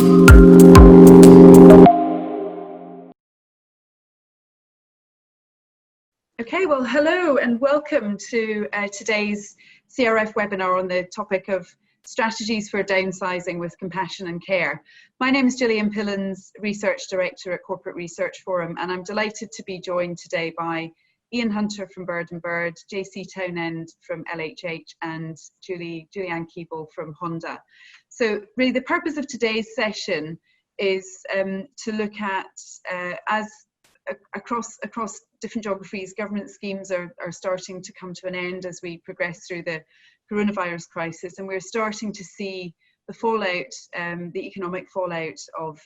Okay, well, hello and welcome to today's CRF webinar on the topic of strategies for downsizing with compassion and care. My name is Gillian Pillans, Research Director at Corporate Research Forum, and I'm delighted to be joined today by Ian Hunter from Bird & Bird, JC Townend from LHH, and Julianne Keeble from Honda. So really the purpose of today's session is to look at, across different geographies, government schemes are starting to come to an end as we progress through the coronavirus crisis, and we're starting to see the fallout, the economic fallout of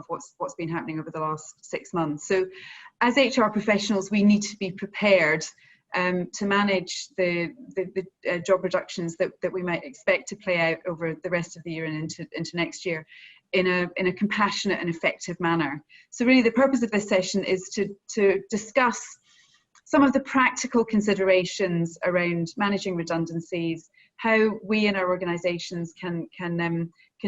what's been happening over the last 6 months. So as HR professionals, we need to be prepared to manage the job reductions that we might expect to play out over the rest of the year and into next year in a compassionate and effective manner. So really the purpose of this session is to discuss some of the practical considerations around managing redundancies, how we in our organisations can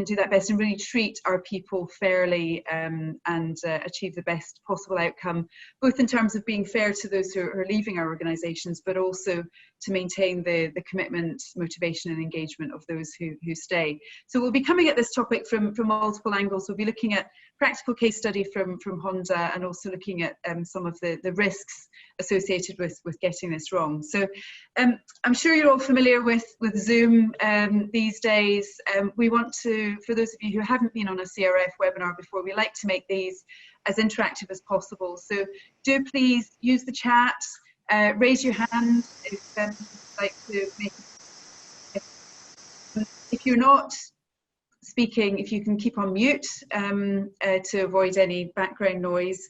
do that best and really treat our people fairly and achieve the best possible outcome, both in terms of being fair to those who are leaving our organisations, but also to maintain the commitment, motivation and engagement of those who stay. So we'll be coming at this topic from multiple angles. We'll be looking at practical case study from Honda and also looking at some of the risks associated with getting this wrong. So I'm sure you're all familiar with Zoom these days. We want to, for those of you who haven't been on a CRF webinar before, we like to make these as interactive as possible. So do please use the chat, raise your hand if you'd like to make it. If you're not speaking, if you can keep on mute to avoid any background noise.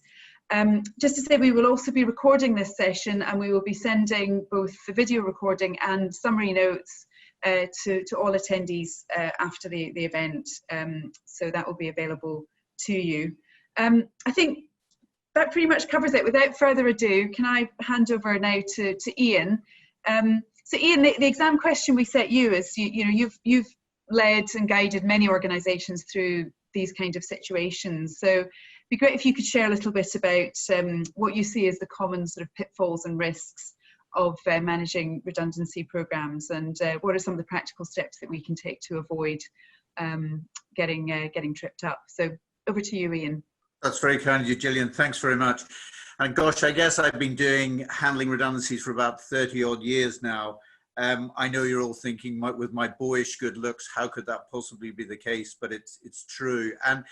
Just to say, we will also be recording this session and we will be sending both the video recording and summary notes to all attendees after the event. So that will be available to you. I think that pretty much covers it. Without further ado, can I hand over now to Ian? So Ian, the exam question we set you is, you've led and guided many organisations through these kind of situations. So it'd be great if you could share a little bit about what you see as the common sort of pitfalls and risks of managing redundancy programmes, and what are some of the practical steps that we can take to avoid getting tripped up. So over to you, Ian. That's very kind of you, Gillian. Thanks very much. And gosh, I guess I've been handling redundancies for about 30 odd years now. I know you're all thinking, with my boyish good looks, how could that possibly be the case? But it's true. And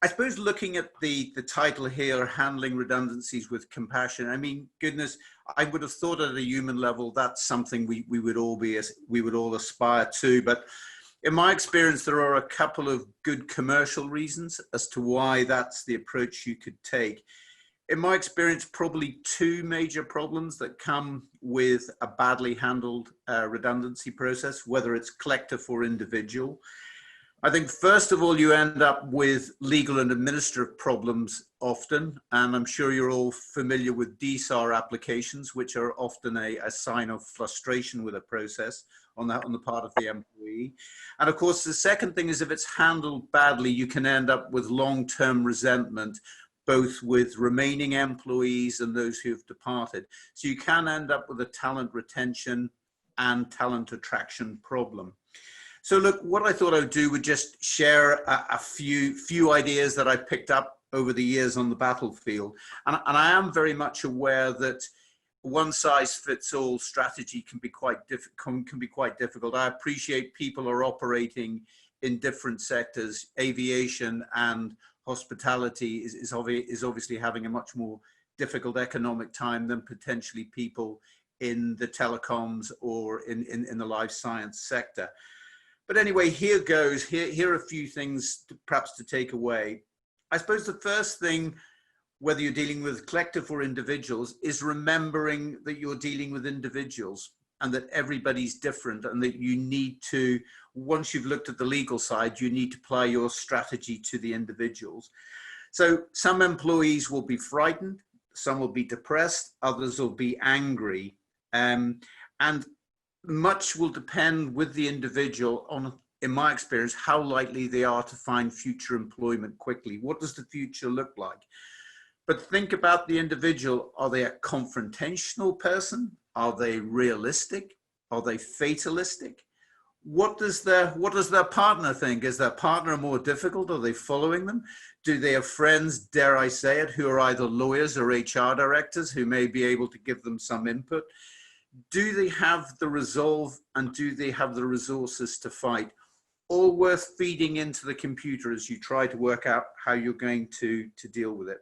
I suppose looking at the title here, handling redundancies with compassion, I mean, goodness, I would have thought at a human level that's something we would all aspire to. But in my experience, there are a couple of good commercial reasons as to why that's the approach you could take. In my experience, probably two major problems that come with a badly handled redundancy process, whether it's collective or individual. I think first of all, you end up with legal and administrative problems often, and I'm sure you're all familiar with DSAR applications, which are often a sign of frustration with a process on the part of the employee. And of course, the second thing is if it's handled badly, you can end up with long-term resentment, both with remaining employees and those who have departed. So you can end up with a talent retention and talent attraction problem. So look, what I thought I would do would just share a few ideas that I picked up over the years on the battlefield. And I am very much aware that one-size-fits-all strategy can be quite difficult. I appreciate people are operating in different sectors. Aviation and hospitality is obviously having a much more difficult economic time than potentially people in the telecoms or in the life science sector. But anyway, here goes. Here are a few things perhaps to take away. I suppose the first thing, whether you're dealing with collective or individuals, is remembering that you're dealing with individuals and that everybody's different, and that you need to, once you've looked at the legal side, you need to apply your strategy to the individuals. So some employees will be frightened, some will be depressed, others will be angry. And much will depend with the individual on in my experience, how likely they are to find future employment quickly. What does the future look like? But think about the individual. Are they a confrontational person? Are they realistic? Are they fatalistic? What does their partner think? Is their partner more difficult? Are they following them? Do they have friends, dare I say it, who are either lawyers or HR directors who may be able to give them some input? Do they have the resolve and do they have the resources to fight? All worth feeding into the computer as you try to work out how you're going to deal with it.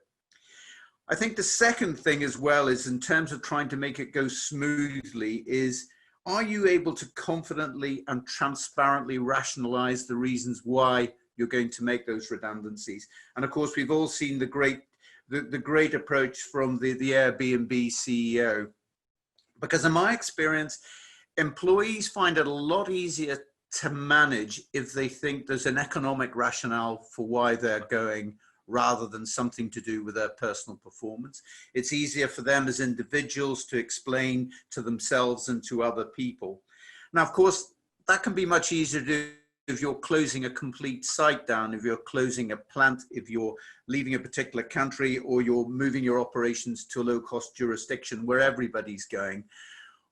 I think the second thing as well is, in terms of trying to make it go smoothly, is are you able to confidently and transparently rationalize the reasons why you're going to make those redundancies? And of course, we've all seen the great approach from the Airbnb CEO. Because in my experience, employees find it a lot easier to manage if they think there's an economic rationale for why they're going, rather than something to do with their personal performance. It's easier for them as individuals to explain to themselves and to other people. Now, of course, that can be much easier to do if you're closing a complete site down, if you're closing a plant, if you're leaving a particular country, or you're moving your operations to a low-cost jurisdiction where everybody's going.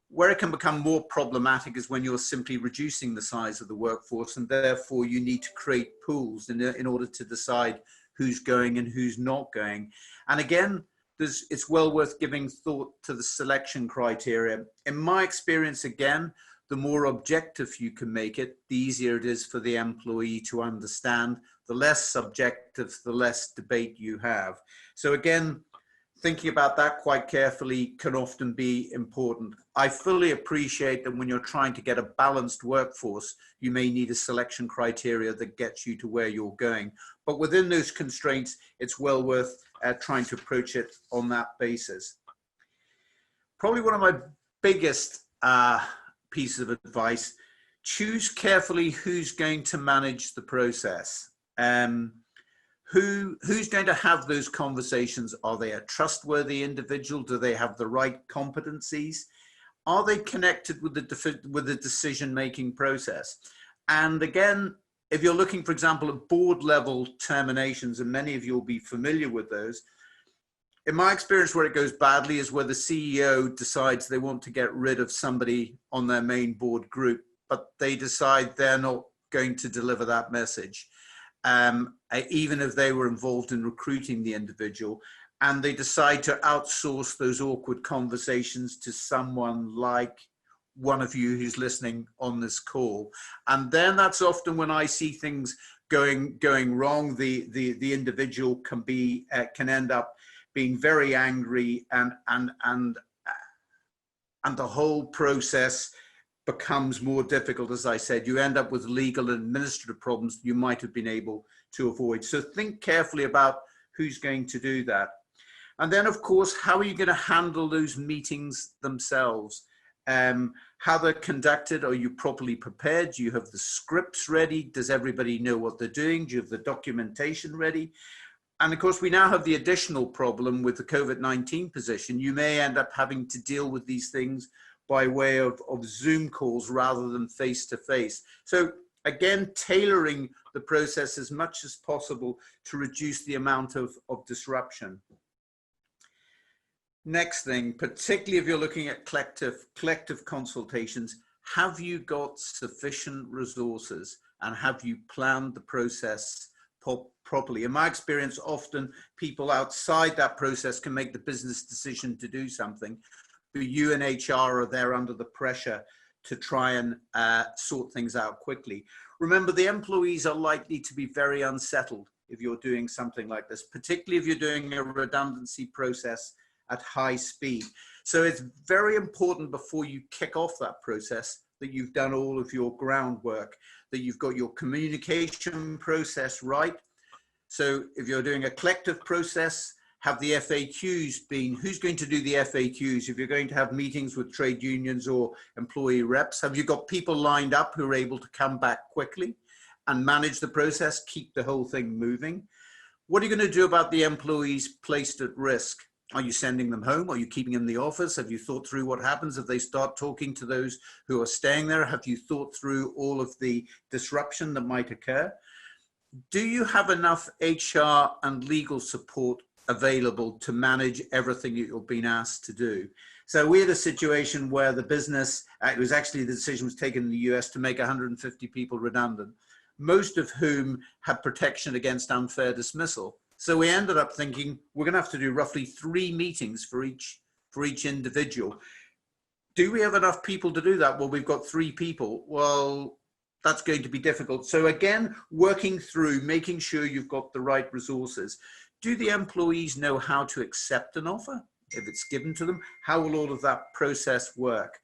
Where it can become more problematic is when you're simply reducing the size of the workforce, and therefore you need to create pools in order to decide who's going and who's not going. And again, it's well worth giving thought to the selection criteria. In my experience, again, the more objective you can make it, the easier it is for the employee to understand. The less subjective, the less debate you have. So again, thinking about that quite carefully can often be important. I fully appreciate that when you're trying to get a balanced workforce, you may need a selection criteria that gets you to where you're going. But within those constraints, it's well worth trying to approach it on that basis. Probably one of my biggest pieces of advice: choose carefully who's going to manage the process. Who's going to have those conversations? Are they a trustworthy individual? Do they have the right competencies? Are they connected with the decision-making process? And again, if you're looking, for example, at board level terminations, and many of you will be familiar with those, in my experience, where it goes badly is where the CEO decides they want to get rid of somebody on their main board group, but they decide they're not going to deliver that message. Even if they were involved in recruiting the individual, and they decide to outsource those awkward conversations to someone like one of you who's listening on this call. And then that's often when I see things going wrong. The individual can end up being very angry, and the whole process becomes more difficult. As I said, you end up with legal and administrative problems you might have been able to avoid. So think carefully about who's going to do that. And then, of course, how are you going to handle those meetings themselves? How they're conducted? Are you properly prepared? Do you have the scripts ready? Does everybody know what they're doing? Do you have the documentation ready? And of course, we now have the additional problem with the COVID-19 position. You may end up having to deal with these things by way of Zoom calls rather than face-to-face. So again, tailoring the process as much as possible to reduce the amount of disruption. Next thing, particularly if you're looking at collective consultations, have you got sufficient resources and have you planned the process properly? In my experience, often people outside that process can make the business decision to do something, but you and HR are there under the pressure to try and sort things out quickly. Remember, the employees are likely to be very unsettled if you're doing something like this, particularly if you're doing a redundancy process at high speed. So it's very important before you kick off that process that you've done all of your groundwork, that you've got your communication process right. So if you're doing a collective process, have the FAQs been, who's going to do the FAQs? If you're going to have meetings with trade unions or employee reps, have you got people lined up who are able to come back quickly and manage the process, keep the whole thing moving? What are you going to do about the employees placed at risk? Are you sending them home? Are you keeping them in the office? Have you thought through what happens if they start talking to those who are staying there? Have you thought through all of the disruption that might occur? Do you have enough HR and legal support available to manage everything that you're being asked to do? So we had a situation where the business, it was actually the decision was taken in the US to make 150 people redundant, most of whom had protection against unfair dismissal. So we ended up thinking we're going to have to do roughly 3 meetings for each individual. Do we have enough people to do that? Well, we've got 3 people. Well, that's going to be difficult. So again, working through making sure you've got the right resources. Do the employees know how to accept an offer if it's given to them? How will all of that process work?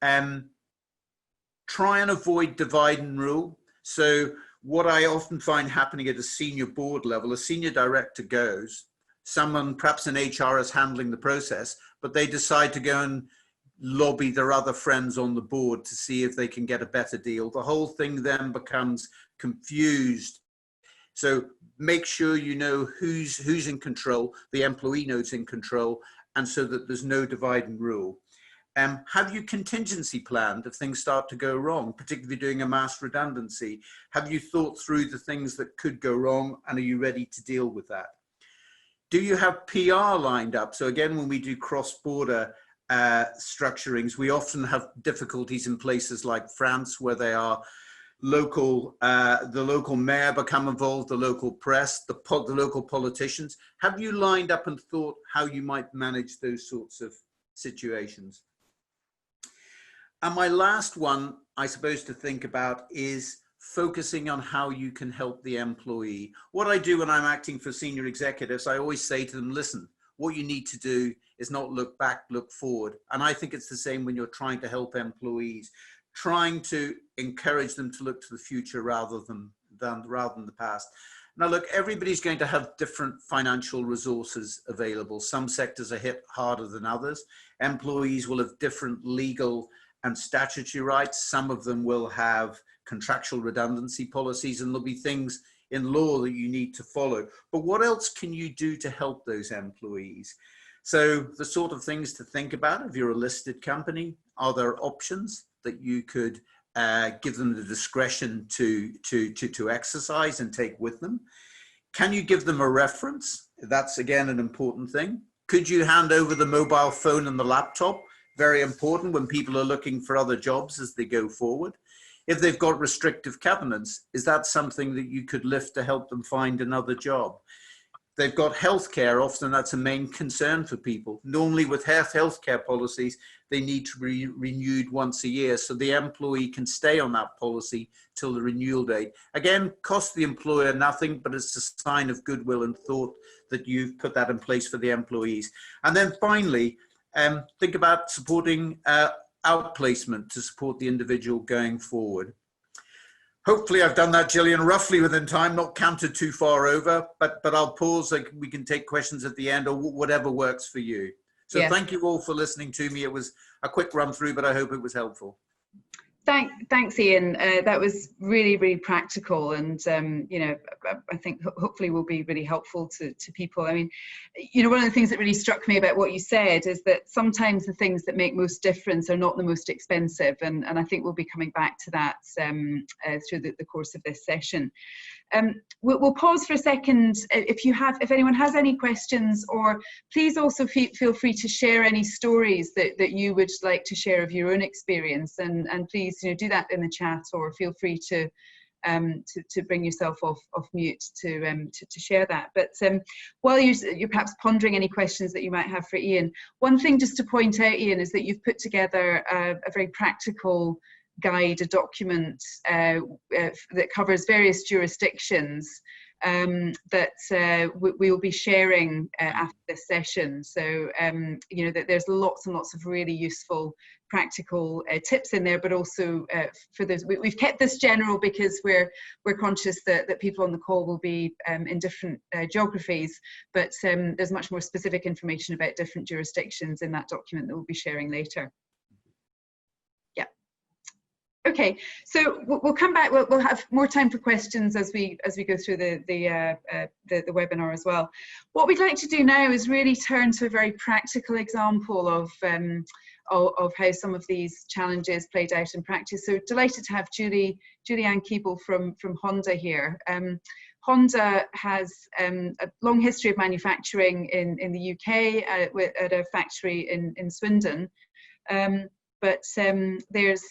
Try and avoid divide and rule. So what I often find happening at a senior board level, a senior director goes, someone perhaps in HR is handling the process, but they decide to go and lobby their other friends on the board to see if they can get a better deal. The whole thing then becomes confused. So make sure you know who's in control, the employee knows in control, and so that there's no divide and rule. Have you contingency planned if things start to go wrong, particularly doing a mass redundancy? Have you thought through the things that could go wrong, and are you ready to deal with that? Do you have PR lined up? So again, when we do cross-border structurings, we often have difficulties in places like France where they are local, the local mayor become involved, the local press, the local politicians. Have you lined up and thought how you might manage those sorts of situations? And my last one, I suppose, to think about is focusing on how you can help the employee. What I do when I'm acting for senior executives, I always say to them, listen, what you need to do is not look back, look forward. And I think it's the same when you're trying to help employees, trying to encourage them to look to the future rather than the past. Now, look, everybody's going to have different financial resources available. Some sectors are hit harder than others. Employees will have different legal and statutory rights. Some of them will have contractual redundancy policies, and there'll be things in law that you need to follow. But what else can you do to help those employees? So the sort of things to think about, if you're a listed company, are there options that you could give them the discretion to exercise and take with them? Can you give them a reference? That's again an important thing. Could you hand over the mobile phone and the laptop? Very important when people are looking for other jobs as they go forward. If they've got restrictive covenants, is that something that you could lift to help them find another job? They've got healthcare, often that's a main concern for people. Normally with healthcare policies, they need to be renewed once a year, so the employee can stay on that policy till the renewal date. Again, cost the employer nothing, but it's a sign of goodwill and thought that you've put that in place for the employees. And then finally, think about supporting outplacement to support the individual going forward. Hopefully I've done that, Gillian, roughly within time, not counted too far over, but I'll pause, like we can take questions at the end or whatever works for you. So yeah. Thank you all for listening to me. It was a quick run through, but I hope it was helpful. Thanks, Ian. That was really, really practical, and you know, I think hopefully will be really helpful to people. I mean, you know, one of the things that really struck me about what you said is that sometimes the things that make most difference are not the most expensive, and I think we'll be coming back to that through the course of this session. We'll pause for a second. If anyone has any questions, or please also feel free to share any stories that you would like to share of your own experience, and please, you know, do that in the chat, or feel free to bring yourself off mute to share that. But while you're perhaps pondering any questions that you might have for Ian, one thing just to point out, Ian, is that you've put together a very practical guide, a document that covers various jurisdictions that we will be sharing after this session. So you know, that there's lots and lots of really useful practical tips in there, but also for those, we've kept this general because we're conscious that people on the call will be in different geographies, but there's much more specific information about different jurisdictions in that document that we'll be sharing later. Okay, so we'll come back. We'll have more time for questions as we go through the webinar as well. What we'd like to do now is really turn to a very practical example of how some of these challenges played out in practice. So delighted to have Julianne Keeble from Honda here. Honda has a long history of manufacturing in the UK at a factory in Swindon. But there's,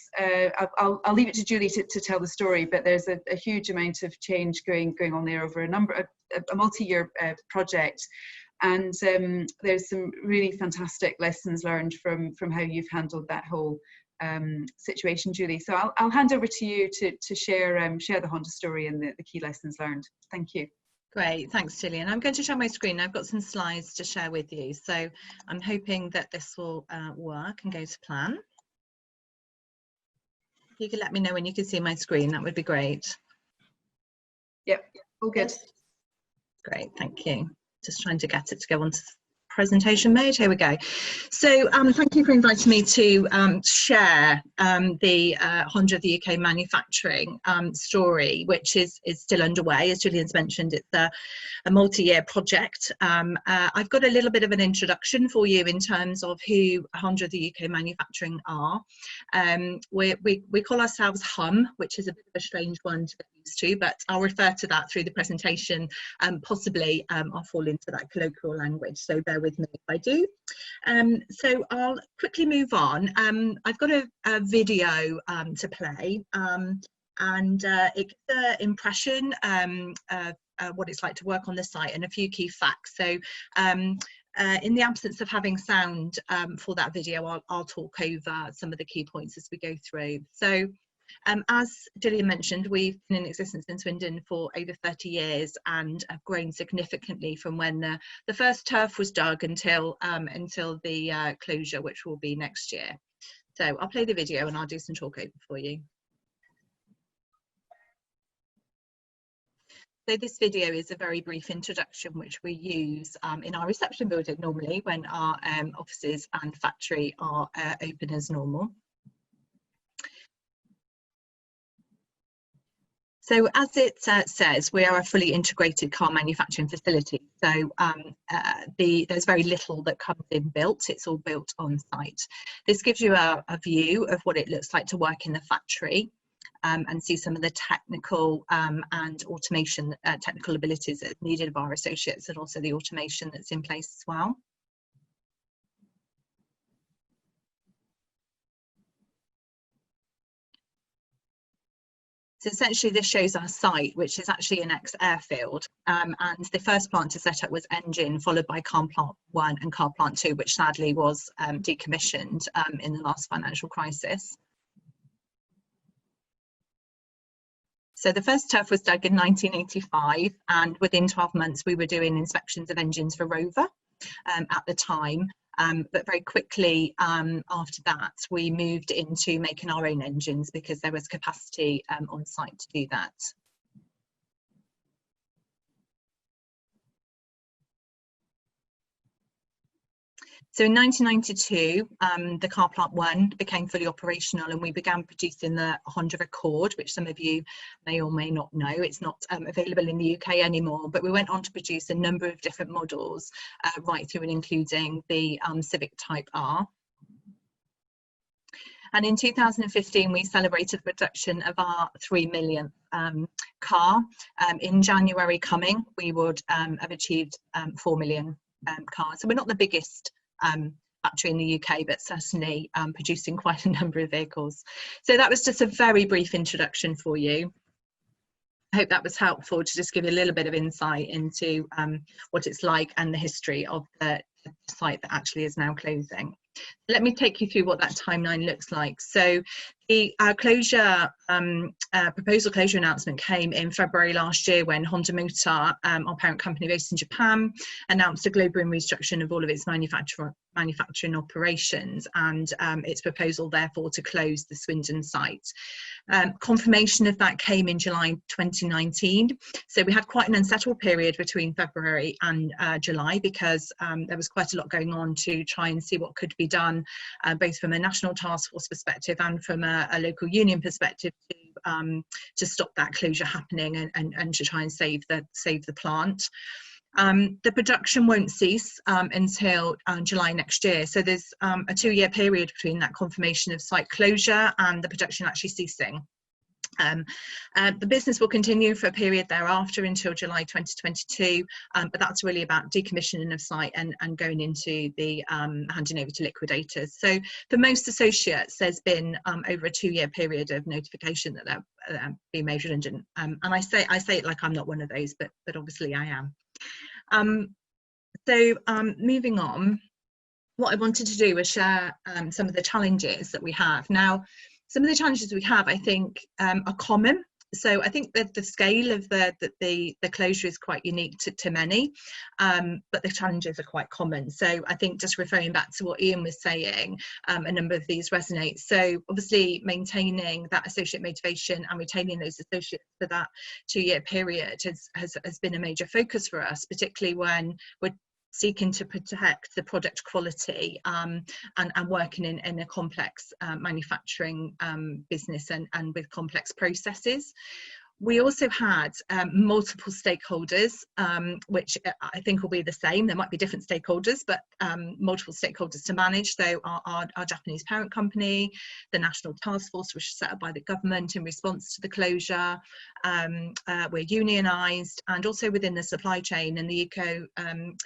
I'll leave it to Julie to tell the story, but there's a huge amount of change going on there over a multi-year project. And there's some really fantastic lessons learned from how you've handled that whole situation, Julie. So I'll hand over to you to share the Honda story and the key lessons learned. Thank you. Great, thanks Gillian. I'm going to share my screen. I've got some slides to share with you. So I'm hoping that this will work and go to plan. You can let me know when you can see my screen, that would be great. Yep, all good. Great, thank you. Just trying to get it to go on to presentation mode. Here we go. So thank you for inviting me to share the Honda of the UK manufacturing story, which is still underway. As Gillian's mentioned, it's a multi-year project. I've got a little bit of an introduction for you in terms of who Honda of the UK manufacturing are. We call ourselves HUM, which is a bit of a strange one to get used to, but I'll refer to that through the presentation. Possibly I'll fall into that colloquial language, so bear with me if I do. So I'll quickly move on. I've got a video to play, and it gives an impression of what it's like to work on the site and a few key facts. So in the absence of having sound for that video, I'll talk over some of the key points as we go through. So as Gillian mentioned, we've been in existence in Swindon for over 30 years and have grown significantly from when the first turf was dug until the closure, which will be next year. So I'll play the video and I'll do some talk over for you. So this video is a very brief introduction which we use in our reception building normally when our offices and factory are open as normal. So as it says, we are a fully integrated car manufacturing facility. So there's very little that comes in built, it's all built on site. This gives you a view of what it looks like to work in the factory and see some of the technical and automation, technical abilities that are needed of our associates, and also the automation that's in place as well. So essentially this shows our site, which is actually an ex-airfield, and the first plant to set up was engine, followed by car plant 1 and car plant 2, which sadly was decommissioned in the last financial crisis. So the first turf was dug in 1985, and within 12 months we were doing inspections of engines for Rover at the time. But very quickly after that, we moved into making our own engines because there was capacity on site to do that. So in 1992, the car plant 1 became fully operational and we began producing the Honda Accord, which some of you may or may not know. It's not available in the UK anymore, but we went on to produce a number of different models right through and including the Civic Type R. And in 2015, we celebrated the production of our 3 millionth car. In January coming, we would have achieved 4 million cars. So we're not the biggest factory in the UK, but certainly producing quite a number of vehicles. So that was just a very brief introduction for you. I hope that was helpful to just give you a little bit of insight into what it's like and the history of the site that actually is now closing. Let me take you through what that timeline looks like. So the proposal closure announcement came in February last year when Honda Motor, our parent company based in Japan, announced a global restructuring of all of its manufacturing operations and its proposal therefore to close the Swindon site. Confirmation of that came in July 2019. So we had quite an unsettled period between February and July because there was quite a lot going on to try and see what could be done both from a national task force perspective and from a a local union perspective to stop that closure happening and to try and save the plant. The production won't cease until July next year, so there's a 2-year period between that confirmation of site closure and the production actually ceasing. The business will continue for a period thereafter until July 2022, but that's really about decommissioning of site and going into the handing over to liquidators. So for most associates, there's been over a 2-year period of notification that they're being made redundant. And I say it like I'm not one of those, but obviously I am. Moving on, what I wanted to do was share some of the challenges that we have. Now, some of the challenges we have, I think, are common. So I think that the scale of the closure is quite unique to many, but the challenges are quite common. So I think just referring back to what Ian was saying, a number of these resonate. So obviously maintaining that associate motivation and retaining those associates for that 2-year period has been a major focus for us, particularly when we're seeking to protect the product quality and working in a complex manufacturing business and with complex processes. We also had multiple stakeholders, which I think will be the same. There might be different stakeholders, but multiple stakeholders to manage. So our Japanese parent company, the National Task Force, which was set up by the government in response to the closure. We're unionised, and also within the supply chain and the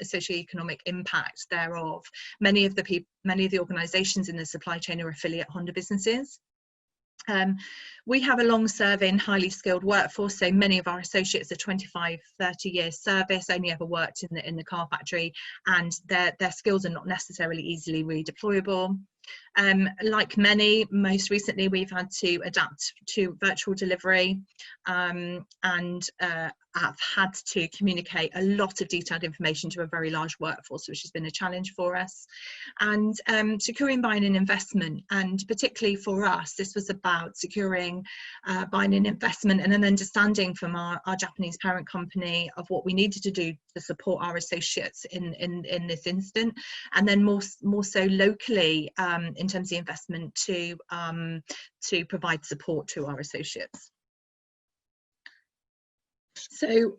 socio-economic impact thereof. Many of the organisations in the supply chain are affiliate Honda businesses. We have a long-serving, highly skilled workforce, so many of our associates are 25, 30-year service, only ever worked in the car factory, and their skills are not necessarily easily redeployable. Like many, most recently we've had to adapt to virtual delivery and have had to communicate a lot of detailed information to a very large workforce, which has been a challenge for us. And securing buying and investment, and particularly for us, this was about securing buying and investment and an understanding from our Japanese parent company of what we needed to do to support our associates in this instant, and then more so locally in terms of the investment to provide support to our associates. So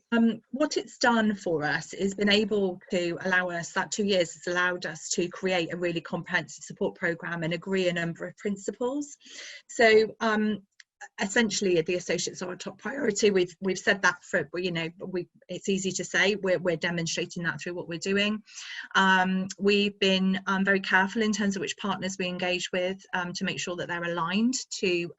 what it's done for us is been able to allow us, that 2 years has allowed us to create a really comprehensive support programme and agree a number of principles. So essentially the associates are our top priority. We've said that for, you know, it's easy to say, we're demonstrating that through what we're doing. We've been very careful in terms of which partners we engage with to make sure that they're aligned to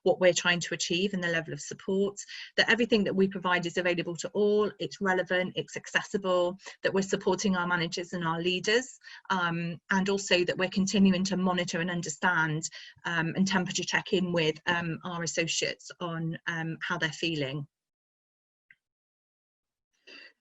what we're trying to achieve and the level of support, that everything that we provide is available to all, it's relevant, it's accessible, that we're supporting our managers and our leaders, and also that we're continuing to monitor and understand and temperature check in with our associates on how they're feeling.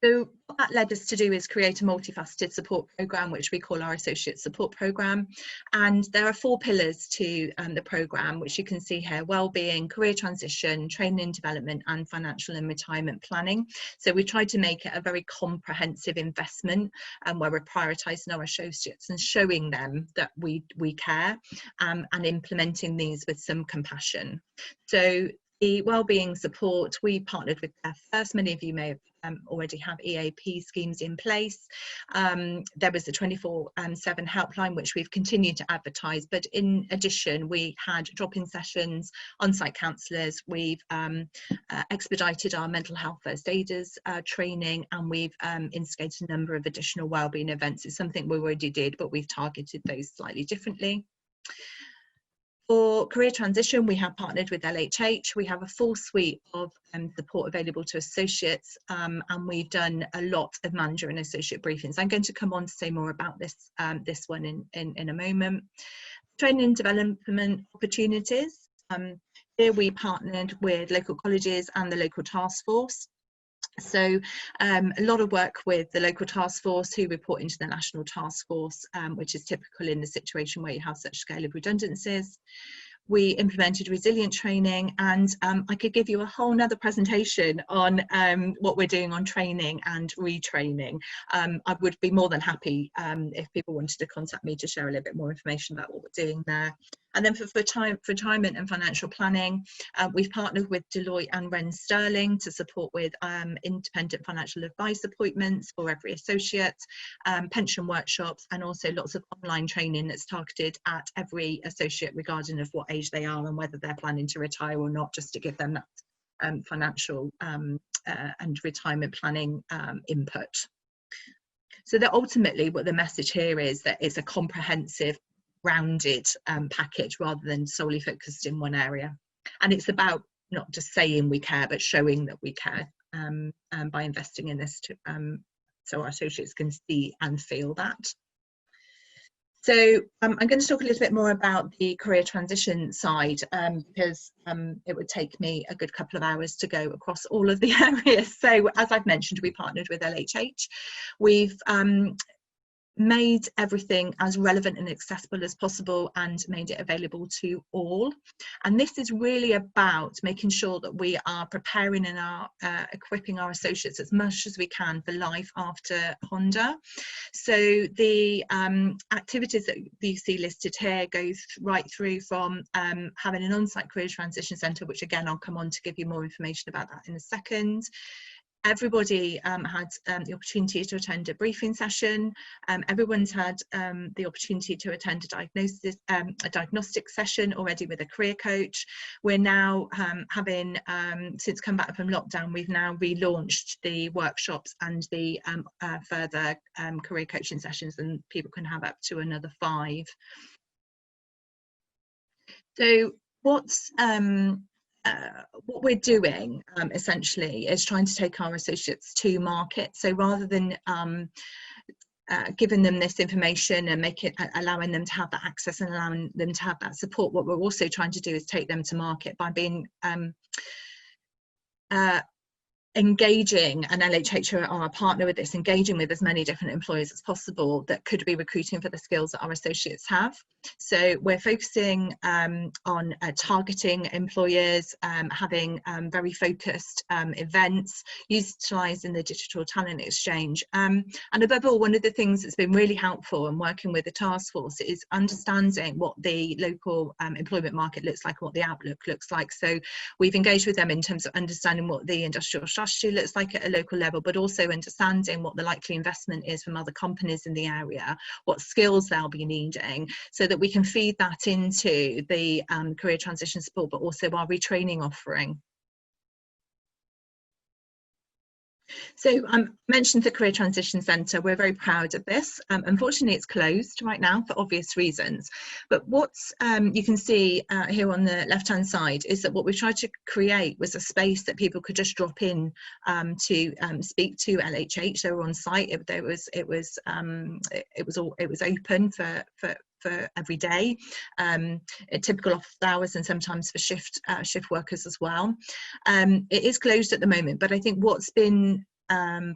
So what that led us to do is create a multifaceted support programme, which we call our Associate Support Programme. And there are 4 pillars to the programme, which you can see here: wellbeing, career transition, training and development, and financial and retirement planning. So we tried to make it a very comprehensive investment where we're prioritising our associates and showing them that we care and implementing these with some compassion. So the wellbeing support, we partnered with CRF. Many of you may have already have EAP schemes in place. There was a 24/7 helpline, which we've continued to advertise, but in addition we had drop-in sessions, on-site counsellors, we've expedited our mental health first aiders training, and we've instigated a number of additional wellbeing events. It's something we already did, but we've targeted those slightly differently. For career transition, we have partnered with LHH. We have a full suite of support available to associates, and we've done a lot of manager and associate briefings. I'm going to come on to say more about this one in a moment. Training and development opportunities. Here we partnered with local colleges and the local task force. So a lot of work with the local task force, who report into the national task force, which is typical in the situation where you have such scale of redundancies. We implemented resilient training, and I could give you a whole nother presentation on what we're doing on training and retraining. I would be more than happy if people wanted to contact me to share a little bit more information about what we're doing there. And then for retirement and financial planning, we've partnered with Deloitte and Wren Sterling to support with independent financial advice appointments for every associate, pension workshops, and also lots of online training that's targeted at every associate regarding of what age they are and whether they're planning to retire or not, just to give them that financial and retirement planning input. So that ultimately what the message here is that it's a comprehensive, rounded package rather than solely focused in one area. And it's about not just saying we care, but showing that we care by investing in this so our associates can see and feel that. So I'm going to talk a little bit more about the career transition side because it would take me a good couple of hours to go across all of the areas. So as I've mentioned, we partnered with LHH. We've made everything as relevant and accessible as possible and made it available to all. And this is really about making sure that we are preparing and are equipping our associates as much as we can for life after Honda. So the activities that you see listed here go right through from having an on-site career transition centre, which again I'll come on to give you more information about that in a second. Everybody had the opportunity to attend a briefing session. Everyone's had the opportunity to attend a diagnostic session already with a career coach. We're now having, since come back from lockdown, we've now relaunched the workshops and the further career coaching sessions, and people can have up to another 5. So what we're doing essentially is trying to take our associates to market. So rather than giving them this information and allowing them to have that access and allowing them to have that support, what we're also trying to do is take them to market by being engaging, and LHH are a partner with this, engaging with as many different employers as possible that could be recruiting for the skills that our associates have. So we're focusing on targeting employers, having very focused events, utilising the digital talent exchange. And above all, one of the things that's been really helpful in working with the task force is understanding what the local employment market looks like and what the outlook looks like. So we've engaged with them in terms of understanding what the industrial strategy looks like at a local level, but also understanding what the likely investment is from other companies in the area, what skills they'll be needing, so that we can feed that into the career transition support, but also our retraining offering. So I mentioned the Career Transition Centre. We're very proud of this. Unfortunately, it's closed right now for obvious reasons. But what you can see here on the left-hand side is that what we tried to create was a space that people could just drop in to speak to LHH. They were on site. It was open for every day, typical office hours, and sometimes for shift workers as well. It is closed at the moment, but I think what's been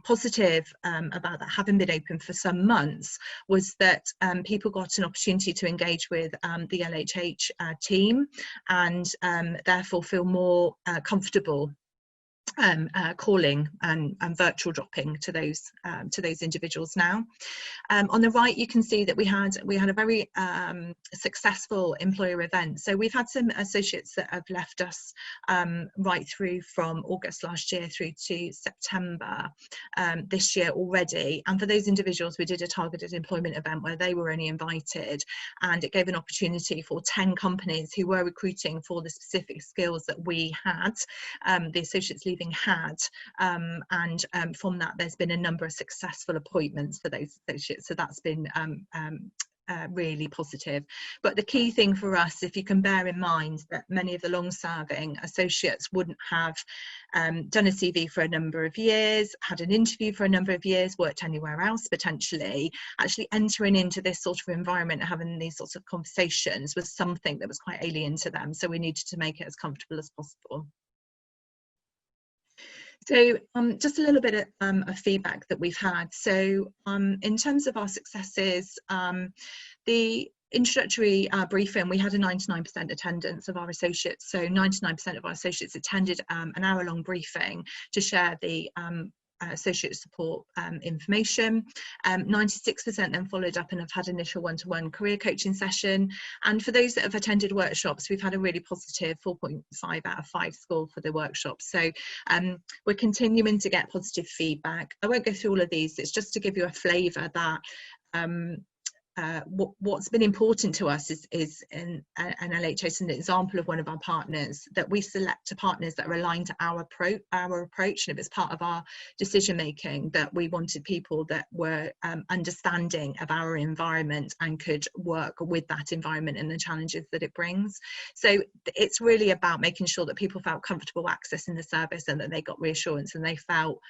positive about that having been open for some months was that people got an opportunity to engage with the LHH team, and therefore feel more comfortable calling and virtual dropping to those individuals now. On the right, you can see that we had a very successful employer event. So we've had some associates that have left us right through from August last year through to September this year already. And for those individuals, we did a targeted employment event where they were only invited, and it gave an opportunity for 10 companies who were recruiting for the specific skills that we had, the associates leaving had, and from that there's been a number of successful appointments for those associates, so that's been really positive. But the key thing for us, if you can bear in mind that many of the long-serving associates wouldn't have done a CV for a number of years, had an interview for a number of years, worked anywhere else potentially, actually entering into this sort of environment, having these sorts of conversations was something that was quite alien to them, so we needed to make it as comfortable as possible. So just a little bit of feedback that we've had. So in terms of our successes, the introductory briefing, we had a 99% attendance of our associates. So 99% of our associates attended an hour-long briefing to share the associate support information. 96% then followed up and have had initial one-to-one career coaching session. And for those that have attended workshops, we've had a really positive 4.5 out of 5 score for the workshops. So we're continuing to get positive feedback. I won't go through all of these. It's just to give you a flavour that what's been important to us is an LHS, an example of one of our partners, that we select partners that are aligned to our approach, and it was part of our decision making that we wanted people that were understanding of our environment and could work with that environment and the challenges that it brings. So it's really about making sure that people felt comfortable accessing the service and that they got reassurance and they felt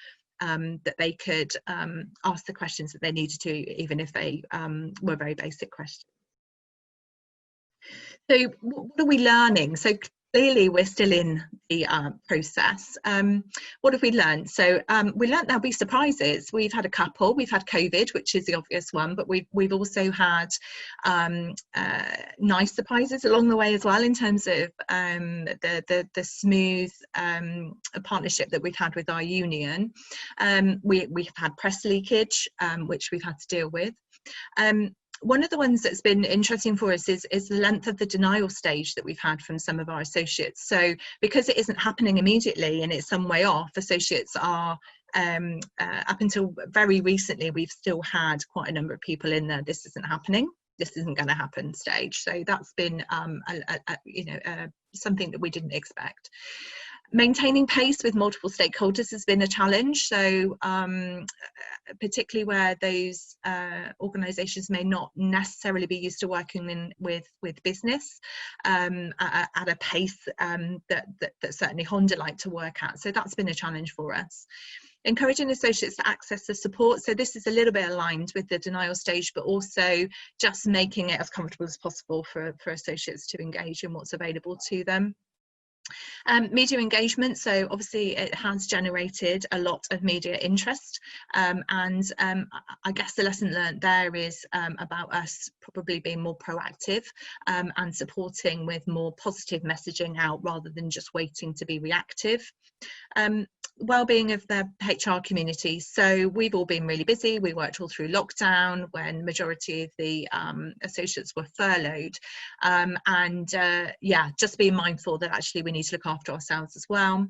that they could ask the questions that they needed to, even if they were very basic questions. So what are we learning? So clearly we're still in the process. What have we learned? So we learned there'll be surprises. We've had a couple. We've had COVID, which is the obvious one, but we've also had nice surprises along the way as well, in terms of the smooth partnership that we've had with our union. We've had press leakage, which we've had to deal with. One of the ones that's been interesting for us is the length of the denial stage that we've had from some of our associates. So because it isn't happening immediately and it's some way off, associates are, up until very recently, we've still had quite a number of people in there, this isn't happening, this isn't going to happen stage. So that's been something that we didn't expect. Maintaining pace with multiple stakeholders has been a challenge. So particularly where those organisations may not necessarily be used to working with business at a pace that certainly Honda like to work at. So that's been a challenge for us. Encouraging associates to access the support. So this is a little bit aligned with the denial stage, but also just making it as comfortable as possible for associates to engage in what's available to them. Media engagement, so obviously it has generated a lot of media interest, and I guess the lesson learned there is about us probably being more proactive and supporting with more positive messaging out rather than just waiting to be reactive. Well-being of the HR community, so we've all been really busy. We worked all through lockdown when majority of the associates were furloughed, yeah, just being mindful that actually we need to look after ourselves as well.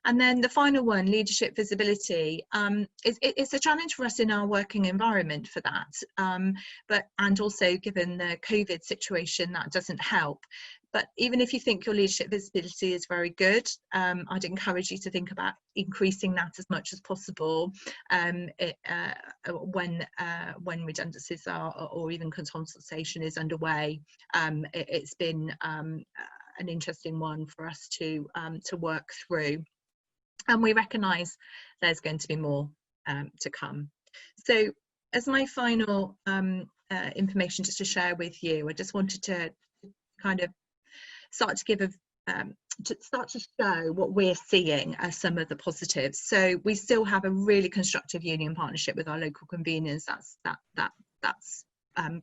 And then the final one, leadership visibility, it's a challenge for us in our working environment for that, and also given the COVID situation, that doesn't help. But even if you think your leadership visibility is very good, I'd encourage you to think about increasing that as much as possible when redundancies are, or even consultation is underway. It's been an interesting one for us to work through, and we recognise there's going to be more to come. So as my final information just to share with you, I just wanted to kind of start to give start to show what we're seeing as some of the positives. So we still have a really constructive union partnership with our local conveners. That's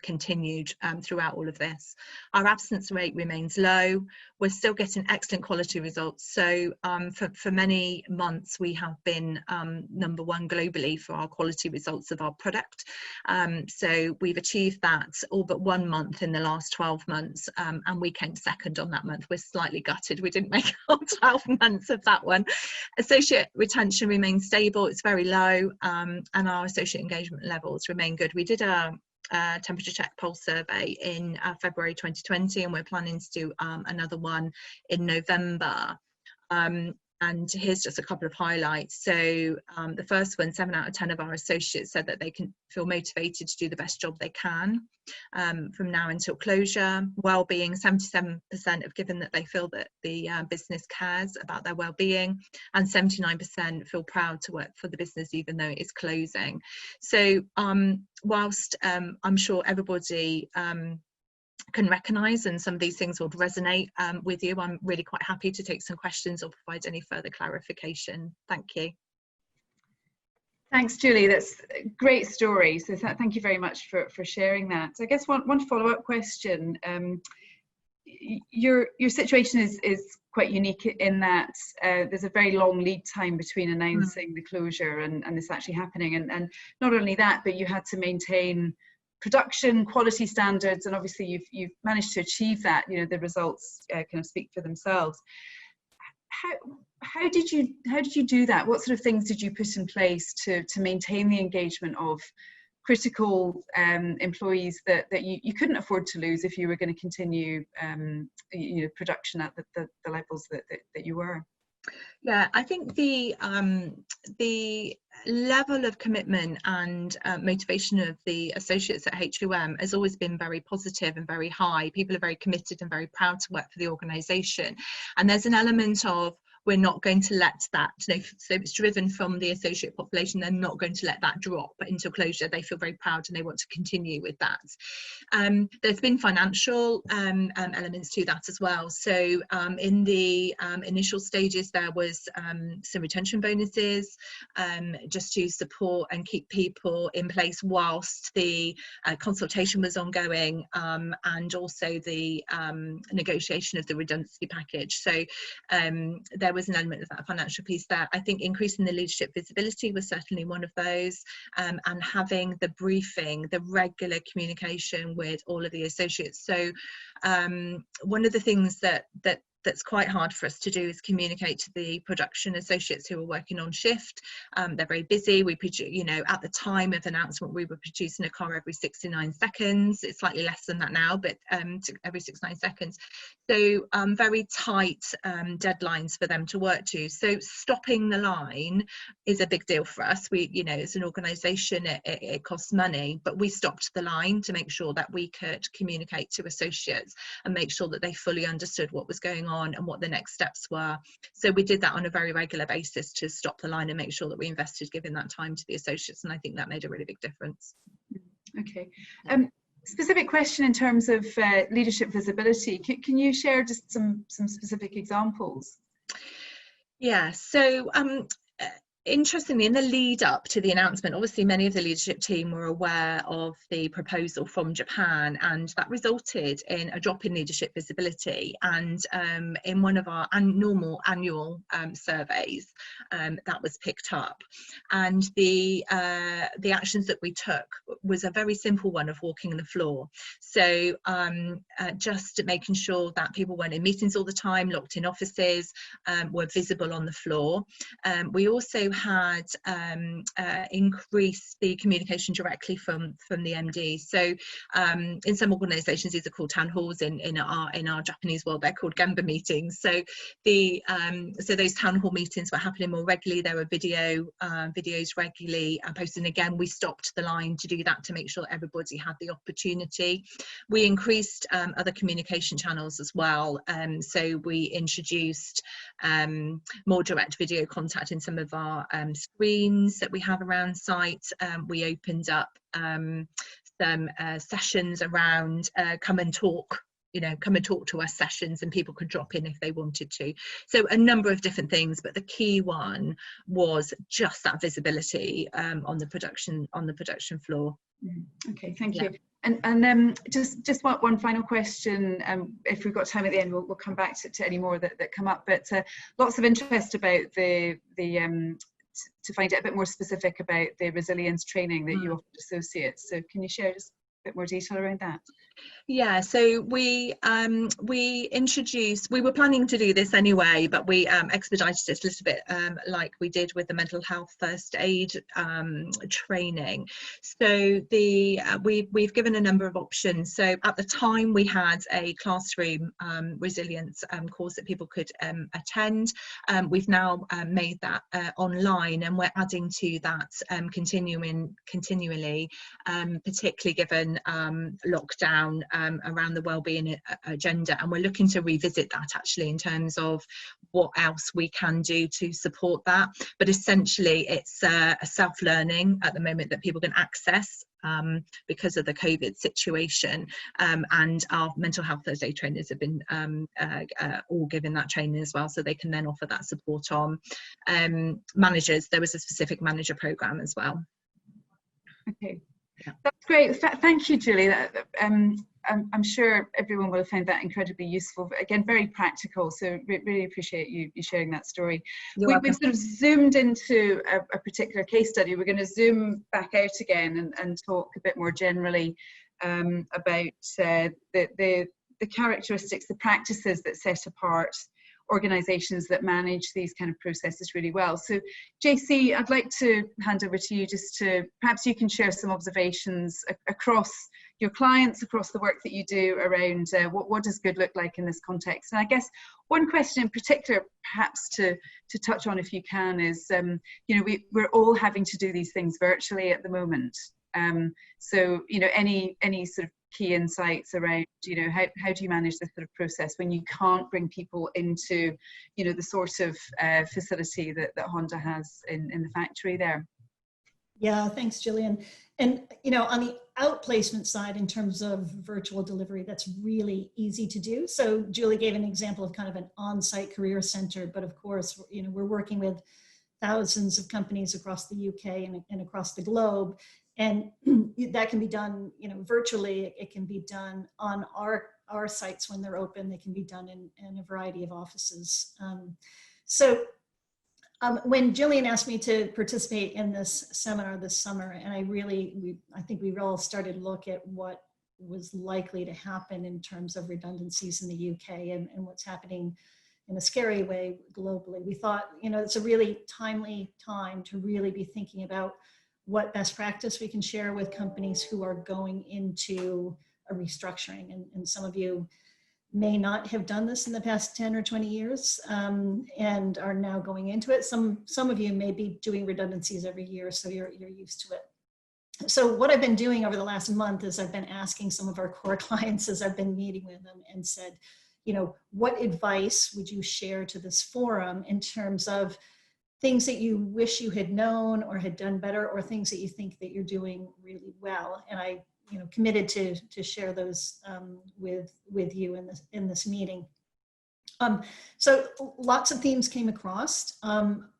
continued throughout all of this. Our absence rate remains low. We're still getting excellent quality results. So for many months we have been #1 globally for our quality results of our product. So we've achieved that all but 1 month in the last 12 months, and we came second on that month. We're slightly gutted we didn't make all 12 months of that one. Associate retention remains stable, it's very low, and our associate engagement levels remain good. We did a temperature check pulse survey in February 2020, and we're planning to do another one in November. And here's just a couple of highlights. So the first one, 7 out of 10 of our associates said that they can feel motivated to do the best job they can from now until closure. Wellbeing, 77% have given that they feel that the business cares about their well-being, and 79% feel proud to work for the business even though it is closing. So whilst I'm sure everybody can recognise, and some of these things will resonate with you, I'm really quite happy to take some questions or provide any further clarification. Thank you. Thanks, Julie. That's a great story. So thank you very much for sharing that. I guess one follow-up question. your situation is quite unique in that there's a very long lead time between announcing the closure and this actually happening, and not only that, but you had to maintain production quality standards, and obviously you've managed to achieve that. You know, the results kind of speak for themselves. How did you do that? What sort of things did you put in place to maintain the engagement of critical employees that you couldn't afford to lose if you were going to continue you know, production at the levels that you were? Yeah, I think the level of commitment and motivation of the associates at HUM has always been very positive and very high. People are very committed and very proud to work for the organisation, and there's an element of, we're not going to let that, you know, so it's driven from the associate population. They're not going to let that drop into closure. They feel very proud and they want to continue with that. There's been financial elements to that as well. So in the initial stages, there was some retention bonuses just to support and keep people in place whilst the consultation was ongoing, and also the negotiation of the redundancy package. So there was an element of that financial piece there. I think increasing the leadership visibility was certainly one of those, and having the briefing, the regular communication with all of the associates. So one of the things that's quite hard for us to do is communicate to the production associates who are working on shift. They're very busy. We produce, you know, at the time of announcement, we were producing a car every 69 seconds. It's slightly less than that now, but every 69 seconds. So very tight deadlines for them to work to. So stopping the line is a big deal for us. We, you know, as an organisation, it costs money, but we stopped the line to make sure that we could communicate to associates and make sure that they fully understood what was going on and what the next steps were. So we did that on a very regular basis to stop the line and make sure that we invested giving that time to the associates, and I think that made a really big difference. Okay. Specific question in terms of leadership visibility. Can you share just some specific examples? Yeah, so interestingly, in the lead up to the announcement, obviously many of the leadership team were aware of the proposal from Japan, and that resulted in a drop in leadership visibility. And in one of our normal annual surveys, that was picked up. And the actions that we took was a very simple one of walking the floor. So just making sure that people weren't in meetings all the time, locked in offices, were visible on the floor. We also had increased the communication directly from the MD. So in some organisations, these are called town halls. In our Japanese world, they're called gemba meetings. So so those town hall meetings were happening more regularly. There were videos regularly posted. And again, we stopped the line to do that to make sure everybody had the opportunity. We increased other communication channels as well. So we introduced more direct video contact in some of our screens that we have around site. We opened up some sessions around come and talk to us sessions, and people could drop in if they wanted to. So a number of different things, but the key one was just that visibility on the production floor. Okay, thank you. And just one final question. If we've got time at the end, we'll come back to any more that come up. But lots of interest about to find out a bit more specific about the resilience training that you offer associates. So can you share just a bit more detail around that? Yeah, so we introduced, we were planning to do this anyway, but we expedited it a little bit, like we did with the mental health first aid training. So we've given a number of options. So at the time we had a classroom resilience course that people could attend. We've now made that online, and we're adding to that continually, particularly given lockdown, around the wellbeing agenda, and we're looking to revisit that actually in terms of what else we can do to support that. But essentially it's a self-learning at the moment that people can access because of the COVID situation, and our mental health first aid trainers have been all given that training as well, so they can then offer that support on. Managers, there was a specific manager program as well. Okay. That's great. Thank you, Julie. I'm sure everyone will have found that incredibly useful. Again, very practical. So really appreciate you sharing that story. We've sort of zoomed into a particular case study. We're going to zoom back out again and talk a bit more generally about the characteristics, the practices that set apart organisations that manage these kind of processes really well. So JC, I'd like to hand over to you just to, perhaps you can share some observations across your clients, across the work that you do around what does good look like in this context. And I guess one question in particular, perhaps to touch on if you can, is, you know, we're all having to do these things virtually at the moment. So, you know, any sort of key insights around, you know, how do you manage this sort of process when you can't bring people into, you know, the sort of facility that Honda has in the factory there? Yeah, thanks, Gillian. And, you know, on the outplacement side, in terms of virtual delivery, that's really easy to do. So Julie gave an example of kind of an on-site career center, but of course, you know, we're working with thousands of companies across the UK and across the globe. And that can be done, you know, virtually. It can be done on our sites when they're open. They can be done in a variety of offices. When Gillian asked me to participate in this seminar this summer, and I think we all started to look at what was likely to happen in terms of redundancies in the UK and what's happening in a scary way globally. We thought, you know, it's a really timely time to really be thinking about what best practice we can share with companies who are going into a restructuring. And some of you may not have done this in the past 10 or 20 years and are now going into it. Some of you may be doing redundancies every year, so you're used to it. So what I've been doing over the last month is I've been asking some of our core clients as I've been meeting with them and said, you know, what advice would you share to this forum in terms of things that you wish you had known or had done better, or things that you think that you're doing really well? And I, you know, committed to share those with you in this meeting. So lots of themes came across.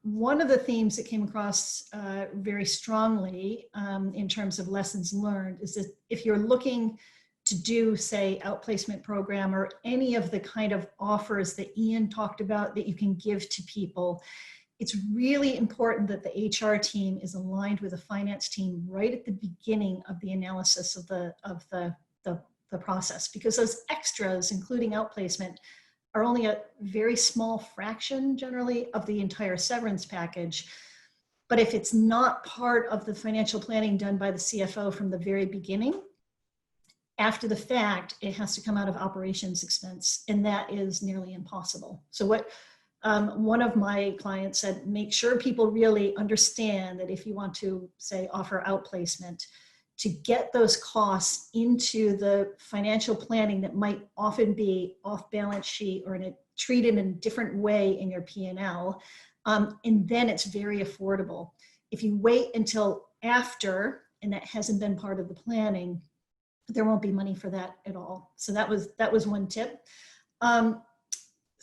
One of the themes that came across very strongly in terms of lessons learned is that if you're looking to do, say, outplacement program or any of the kind of offers that Ian talked about that you can give to people, it's really important that the HR team is aligned with the finance team right at the beginning of the analysis of the process, because those extras, including outplacement, are only a very small fraction generally of the entire severance package. But if it's not part of the financial planning done by the CFO from the very beginning, after the fact, it has to come out of operations expense, and that is nearly impossible. So what one of my clients said, make sure people really understand that if you want to, say, offer outplacement, to get those costs into the financial planning that might often be off balance sheet or treated in a different way in your P&L, and then it's very affordable. If you wait until after, and that hasn't been part of the planning, there won't be money for that at all. So that was one tip.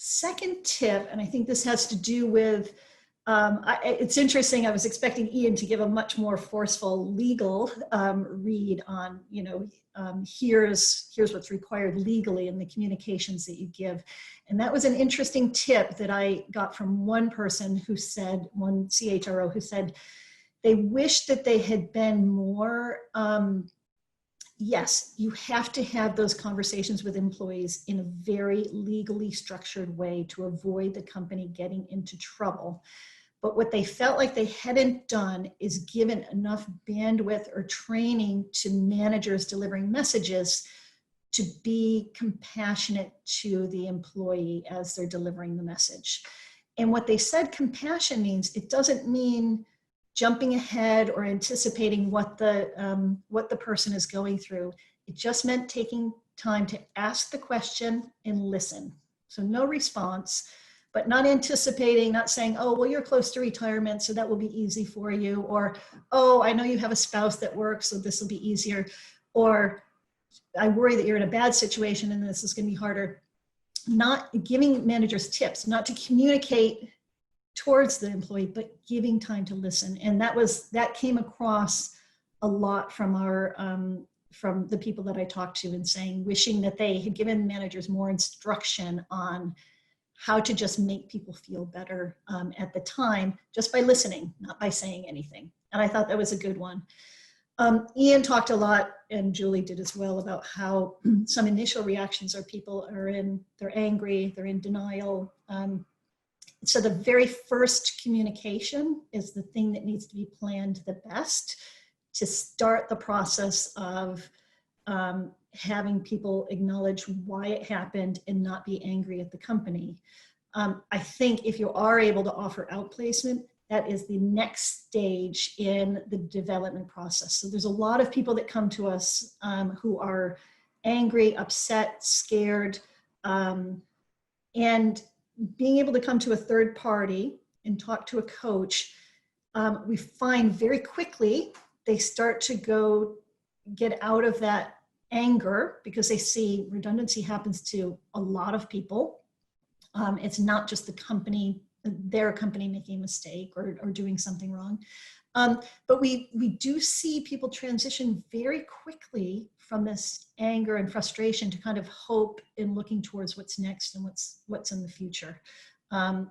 Second tip, and I think this has to do with, it's interesting, I was expecting Ian to give a much more forceful legal read on, you know, here's what's required legally in the communications that you give. And that was an interesting tip that I got from one person who said, one CHRO who said, they wish that they had been more, yes, you have to have those conversations with employees in a very legally structured way to avoid the company getting into trouble. But what they felt like they hadn't done is given enough bandwidth or training to managers delivering messages to be compassionate to the employee as they're delivering the message. And what they said compassion means, it doesn't mean jumping ahead or anticipating what the person is going through. It just meant taking time to ask the question and listen. So no response, but not anticipating, not saying, oh, well, you're close to retirement, so that will be easy for you. Or, oh, I know you have a spouse that works, so this will be easier. Or, I worry that you're in a bad situation and this is going to be harder. Not giving managers tips, not to communicate towards the employee, but giving time to listen. And that came across a lot from our from the people that I talked to, and saying, wishing that they had given managers more instruction on how to just make people feel better at the time, just by listening, not by saying anything. And I thought that was a good one. Ian talked a lot, and Julie did as well, about how some initial reactions are people they're angry, they're in denial. So the very first communication is the thing that needs to be planned the best to start the process of having people acknowledge why it happened and not be angry at the company. I think if you are able to offer outplacement, that is the next stage in the development process. So there's a lot of people that come to us who are angry, upset, scared, and being able to come to a third party and talk to a coach, we find very quickly they start to get out of that anger, because they see redundancy happens to a lot of people. It's not just the company, their company making a mistake or doing something wrong. But we do see people transition very quickly from this anger and frustration to kind of hope and looking towards what's next and what's in the future.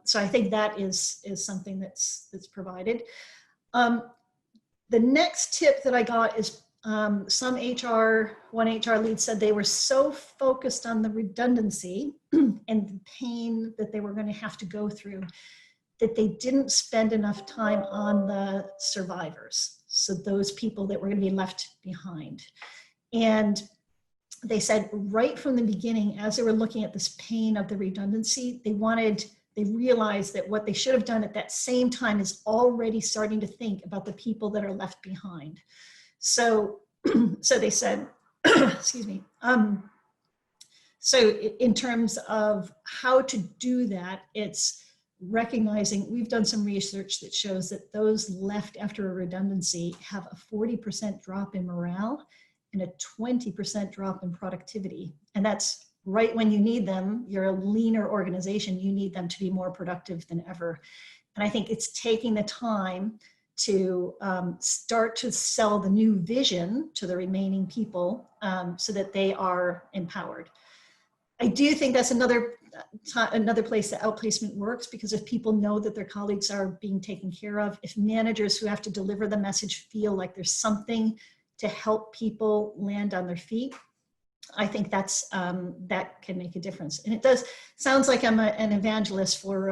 So I think that is something that's provided. The next tip that I got is one HR lead said they were so focused on the redundancy and the pain that they were going to have to go through that they didn't spend enough time on the survivors. So those people that were going to be left behind. And they said right from the beginning, as they were looking at this pain of the redundancy, they realized that what they should have done at that same time is already starting to think about the people that are left behind. So they said, excuse me. So in terms of how to do that, it's recognizing, we've done some research that shows that those left after a redundancy have a 40% drop in morale and a 20% drop in productivity. And that's right when you need them. You're a leaner organization, you need them to be more productive than ever. And I think it's taking the time to start to sell the new vision to the remaining people so that they are empowered. I do think that's another place that outplacement works, because if people know that their colleagues are being taken care of, if managers who have to deliver the message feel like there's something to help people land on their feet, I think that's that can make a difference. And it sounds like I'm an evangelist for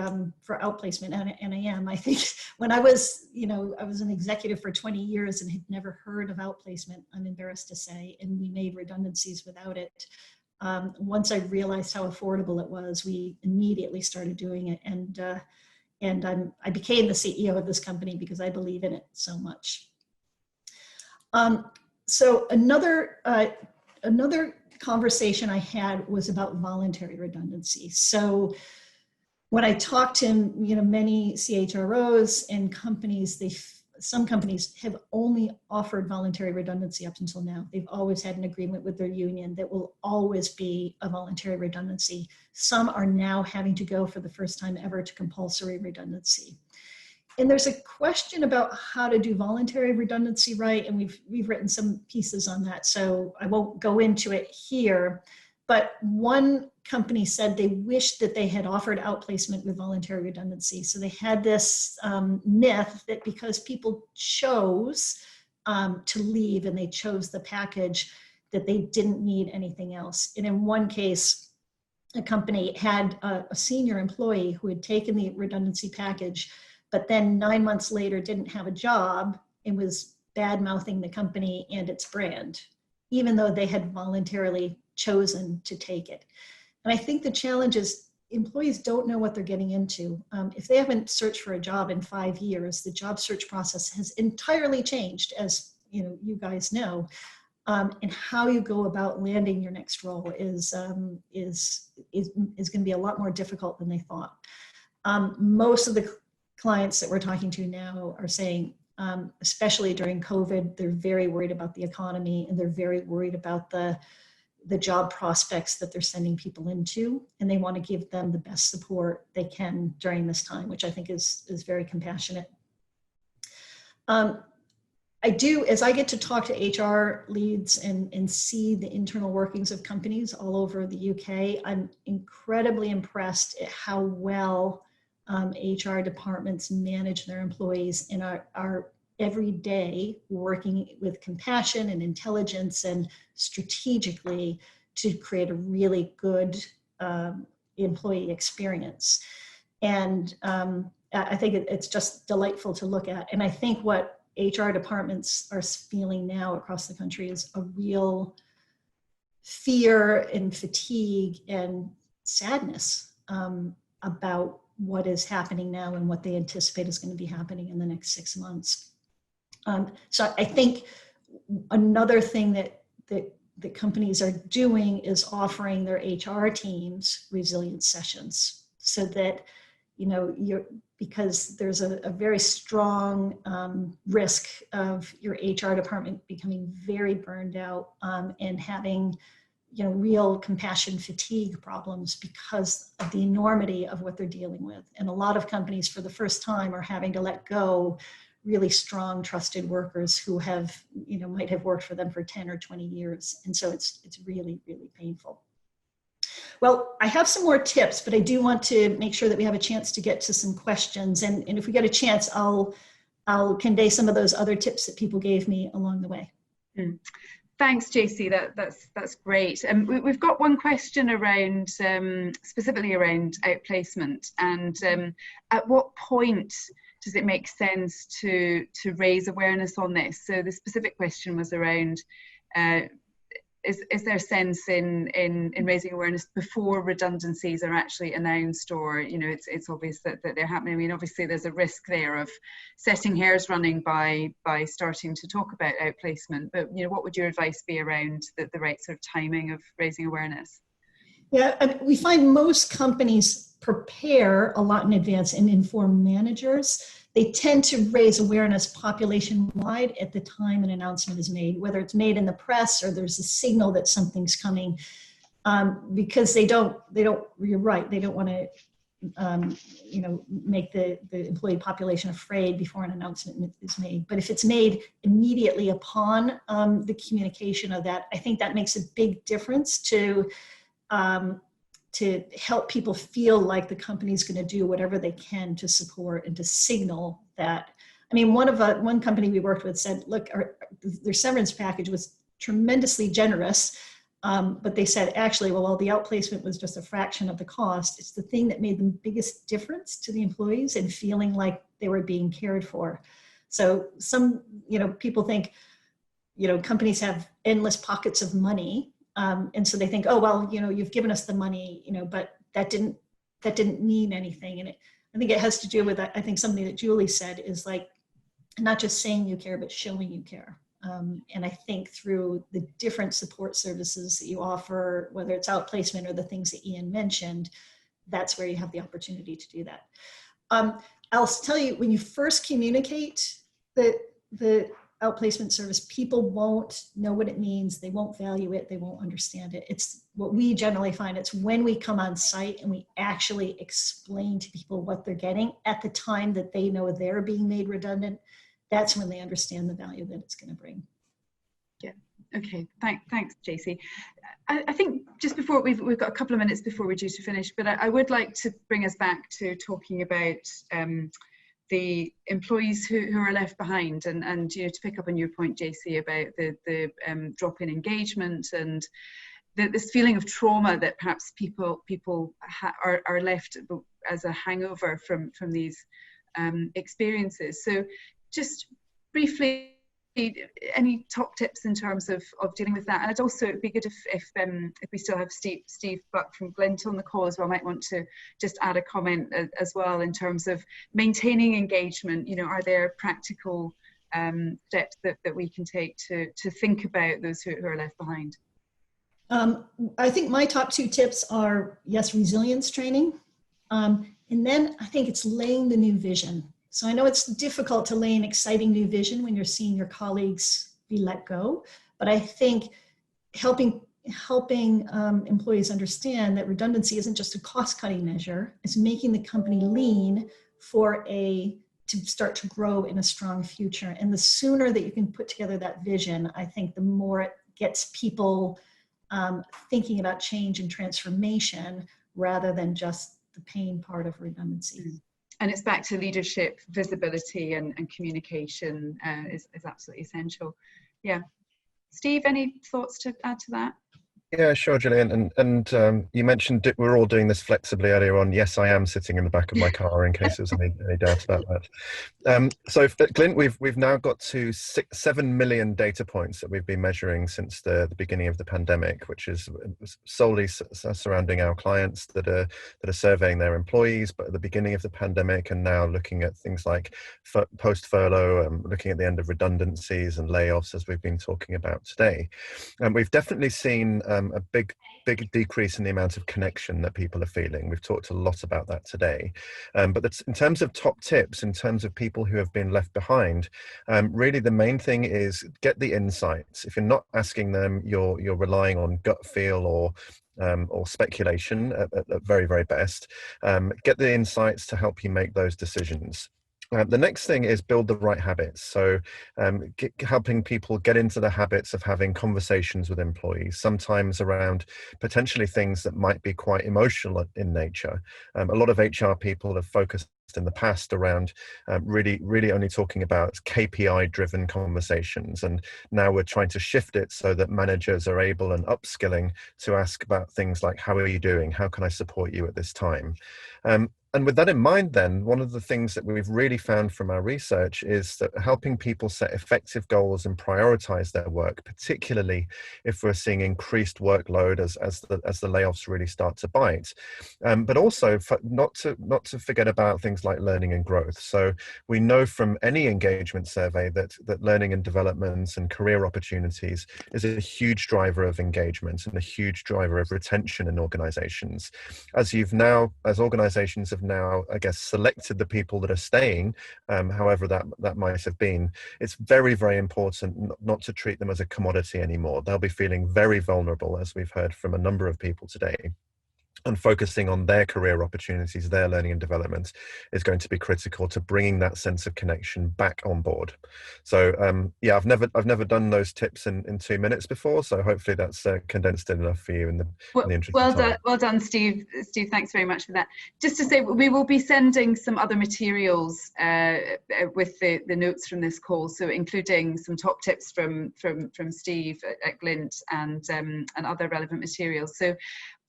outplacement, and I am. I think when I was an executive for 20 years and had never heard of outplacement, I'm embarrassed to say, and we made redundancies without it. Once I realized how affordable it was, we immediately started doing it, and I became the CEO of this company because I believe in it so much. So another conversation I had was about voluntary redundancy. So when I talked to many CHROs and companies, some companies have only offered voluntary redundancy up until now. They've always had an agreement with their union that will always be a voluntary redundancy. Some are now having to go for the first time ever to compulsory redundancy. And there's a question about how to do voluntary redundancy right, and we've written some pieces on that, so I won't go into it here. But one company said they wished that they had offered outplacement with voluntary redundancy. So they had this myth that because people chose to leave and they chose the package, that they didn't need anything else. And in one case, a company had a senior employee who had taken the redundancy package, but then 9 months later didn't have a job and was bad-mouthing the company and its brand, even though they had voluntarily chosen to take it. And I think the challenge is employees don't know what they're getting into. If they haven't searched for a job in 5 years, the job search process has entirely changed, as you guys know. And how you go about landing your next role is going to be a lot more difficult than they thought. Most of the clients that we're talking to now are saying, especially during COVID, they're very worried about the economy, and they're very worried about the job prospects that they're sending people into, and they want to give them the best support they can during this time, which I think is very compassionate. I do, as I get to talk to HR leads and see the internal workings of companies all over the UK, I'm incredibly impressed at how well HR departments manage their employees and are every day working with compassion and intelligence and strategically to create a really good employee experience. And I think it's just delightful to look at. And I think what HR departments are feeling now across the country is a real fear and fatigue and sadness about what is happening now and what they anticipate is going to be happening in the next 6 months. So I think another thing that companies are doing is offering their HR teams resilience sessions, so that, you know, because there's a very strong risk of your HR department becoming very burned out and having, you know, real compassion fatigue problems because of the enormity of what they're dealing with. And a lot of companies for the first time are having to let go really strong, trusted workers who have, you know, might have worked for them for 10 or 20 years. And so it's really, really painful. Well, I have some more tips, but I do want to make sure that we have a chance to get to some questions. And if we get a chance, I'll convey some of those other tips that people gave me along the way. Thanks, JC. That's great. We've got one question around, specifically around outplacement, and at what point does it make sense to raise awareness on this? So the specific question was around, is there a sense in raising awareness before redundancies are actually announced, or, you know, it's obvious that they're happening? I mean, obviously there's a risk there of setting hairs running by starting to talk about outplacement, but, you know, what would your advice be around the right sort of timing of raising awareness? Yeah, I mean, we find most companies prepare a lot in advance and inform managers. They tend to raise awareness population-wide at the time an announcement is made, whether it's made in the press or there's a signal that something's coming, because they don't, you're right, they don't want to, you know, make the employee population afraid before an announcement is made. But if it's made immediately upon the communication of that, I think that makes a big difference to help people feel like the company's going to do whatever they can to support and to signal that. I mean, one company we worked with said, look, their severance package was tremendously generous, but they said, actually, well, the outplacement was just a fraction of the cost. It's the thing that made the biggest difference to the employees and feeling like they were being cared for. So some, you know, people think, you know, companies have endless pockets of money. And so they think, oh, well, you know, you've given us the money, you know, but that didn't mean anything. And I think it has to do with, I think something that Julie said is like, not just saying you care, but showing you care. And I think through the different support services that you offer, whether it's outplacement or the things that Ian mentioned, that's where you have the opportunity to do that. I'll tell you, when you first communicate the outplacement service, people won't know what it means. They won't value it. They won't understand it. It's what we generally find. It's when we come on site and we actually explain to people what they're getting at the time that they know they're being made redundant. That's when they understand the value that it's going to bring. Yeah. Okay. Thanks, JC. I think just before we've got a couple of minutes before we're due to finish, but I would like to bring us back to talking about the employees who are left behind, and you know, to pick up on your point, JC, about the drop in engagement and this feeling of trauma that perhaps people are left as a hangover from these experiences. So just briefly, any top tips in terms of dealing with that? And it'd also be good if we still have Steve Buck from Glint on the call as well, might want to just add a comment as well in terms of maintaining engagement. You know, are there practical steps that we can take to think about those who are left behind? I think my top two tips are, yes, resilience training. And then I think it's laying the new vision. So I know it's difficult to lay an exciting new vision when you're seeing your colleagues be let go, but I think helping employees understand that redundancy isn't just a cost-cutting measure, it's making the company lean for a to start to grow in a strong future. And the sooner that you can put together that vision, I think the more it gets people thinking about change and transformation rather than just the pain part of redundancy. And it's back to leadership, visibility and communication is absolutely essential. Yeah. Steve, any thoughts to add to that? Yeah, sure, Gillian. And you mentioned we're all doing this flexibly earlier on. Yes, I am sitting in the back of my car in case there's any doubt about that. So, Glint, we've now got to 7 million data points that we've been measuring since the beginning of the pandemic, which is solely surrounding our clients that are surveying their employees, but at the beginning of the pandemic, and now looking at things like post-furlough, looking at the end of redundancies and layoffs, as we've been talking about today. And we've definitely seen a big decrease in the amount of connection that people are feeling. We've talked a lot about that today. But that's, in terms of top tips, in terms of people who have been left behind, really the main thing is get the insights. If you're not asking them, you're relying on gut feel or speculation at very, very best. Get the insights to help you make those decisions. The next thing is build the right habits. So helping people get into the habits of having conversations with employees, sometimes around potentially things that might be quite emotional in nature. A lot of HR people have focused in the past around really only talking about KPI driven conversations, and now we're trying to shift it so that managers are able and upskilling to ask about things like, how are you doing? How can I support you at this time? And with that in mind, then, one of the things that we've really found from our research is that helping people set effective goals and prioritize their work, particularly if we're seeing increased workload as the layoffs really start to bite, but also not to forget about things like learning and growth. So we know from any engagement survey that learning and development and career opportunities is a huge driver of engagement and a huge driver of retention in organizations. As organizations have now, I guess, selected the people that are staying, however that might have been, it's very, very important not to treat them as a commodity anymore. They'll be feeling very vulnerable, as we've heard from a number of people today. And focusing on their career opportunities, their learning and development, is going to be critical to bringing that sense of connection back on board. So yeah, I've never done those tips in 2 minutes before, so hopefully that's condensed it enough for you in the interest of time. Well done, Steve. Steve, thanks very much for that. Just to say, we will be sending some other materials with the notes from this call, so including some top tips from Steve at Glint and other relevant materials. So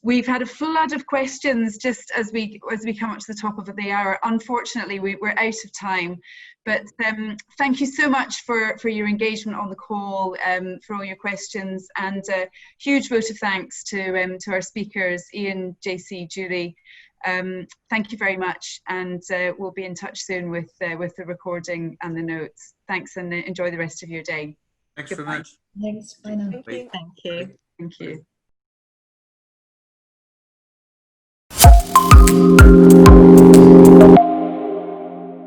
we've had a full load of questions just as we come up to the top of the hour. Unfortunately, we're out of time, but thank you so much for your engagement on the call, for all your questions, and a huge vote of thanks to our speakers, Ian, JC, Julie. Thank you very much, and we'll be in touch soon with the recording and the notes. Thanks, and enjoy the rest of your day. Thanks very much. Thanks. Bye now. Thank you. Thank you.